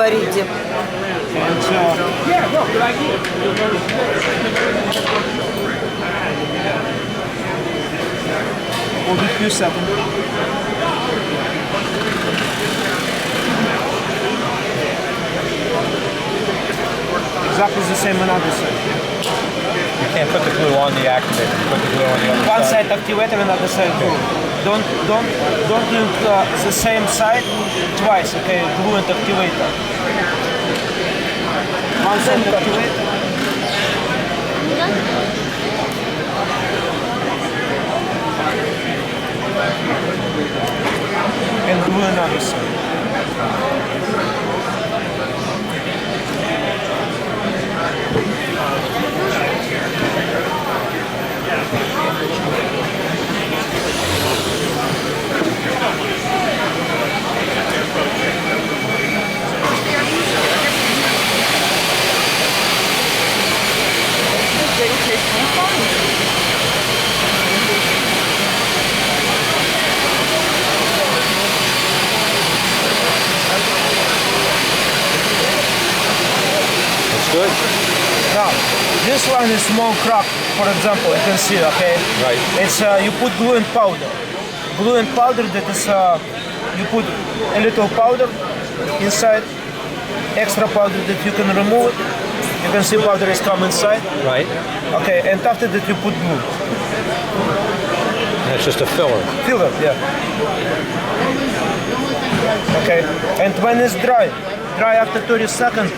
говорите. Hold it for a second. Exactly the same on other side. You can't put the glue on the activator. You put the glue on the other One side. side activator, another side glue. Don't do the same side twice. Okay, glue and activator. One side activator. And glue another side. That's good. Now, this one is small crack, for example, you can see, okay? Right. It's you put glue and powder. Glue and powder, that is, you put a little powder inside, extra powder that you can remove. You can see powder is come inside. Right. Okay, and after that you put glue. That's just a filler. Filler, yeah. Okay, and when it's dry after 30 seconds,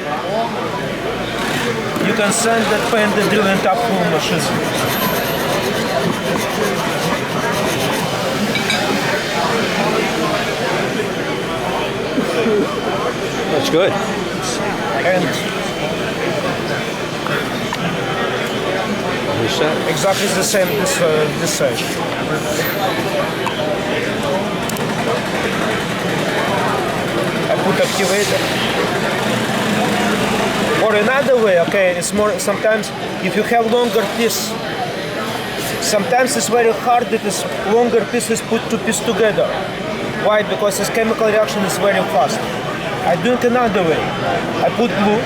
you can send that paint the drilling top full machine. That's good. And Reset. exactly the same this side. I put activator. Or another way, okay, it's more sometimes if you have longer piece, sometimes it's very hard that this longer pieces put two pieces together. Why? Because this chemical reaction is very fast. I do it another way. I put glue.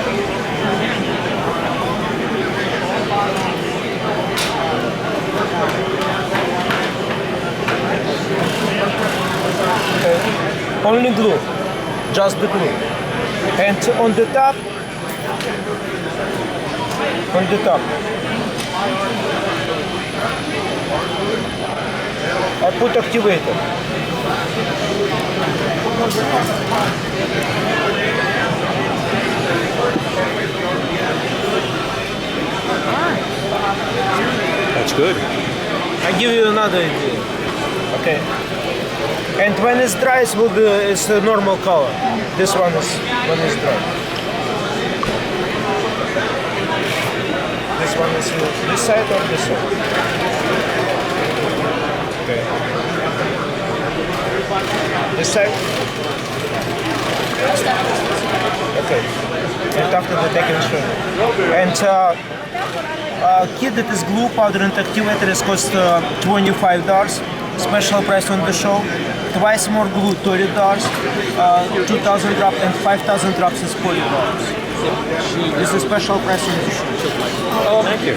Okay. Only glue, just the glue. And on the top, I put activator. That's good. I give you another idea. Okay. And when it's dry, it's a normal color. This one is when it's dry. This one is this side or this side? Okay. This side? Okay. And after the taking show. And kit that is glue, powder and activator is cost $25. Special price on the show. Twice more glue, $30. 2,000 drops and 5,000 drops is $40. This is special price on the show. Oh, thank you.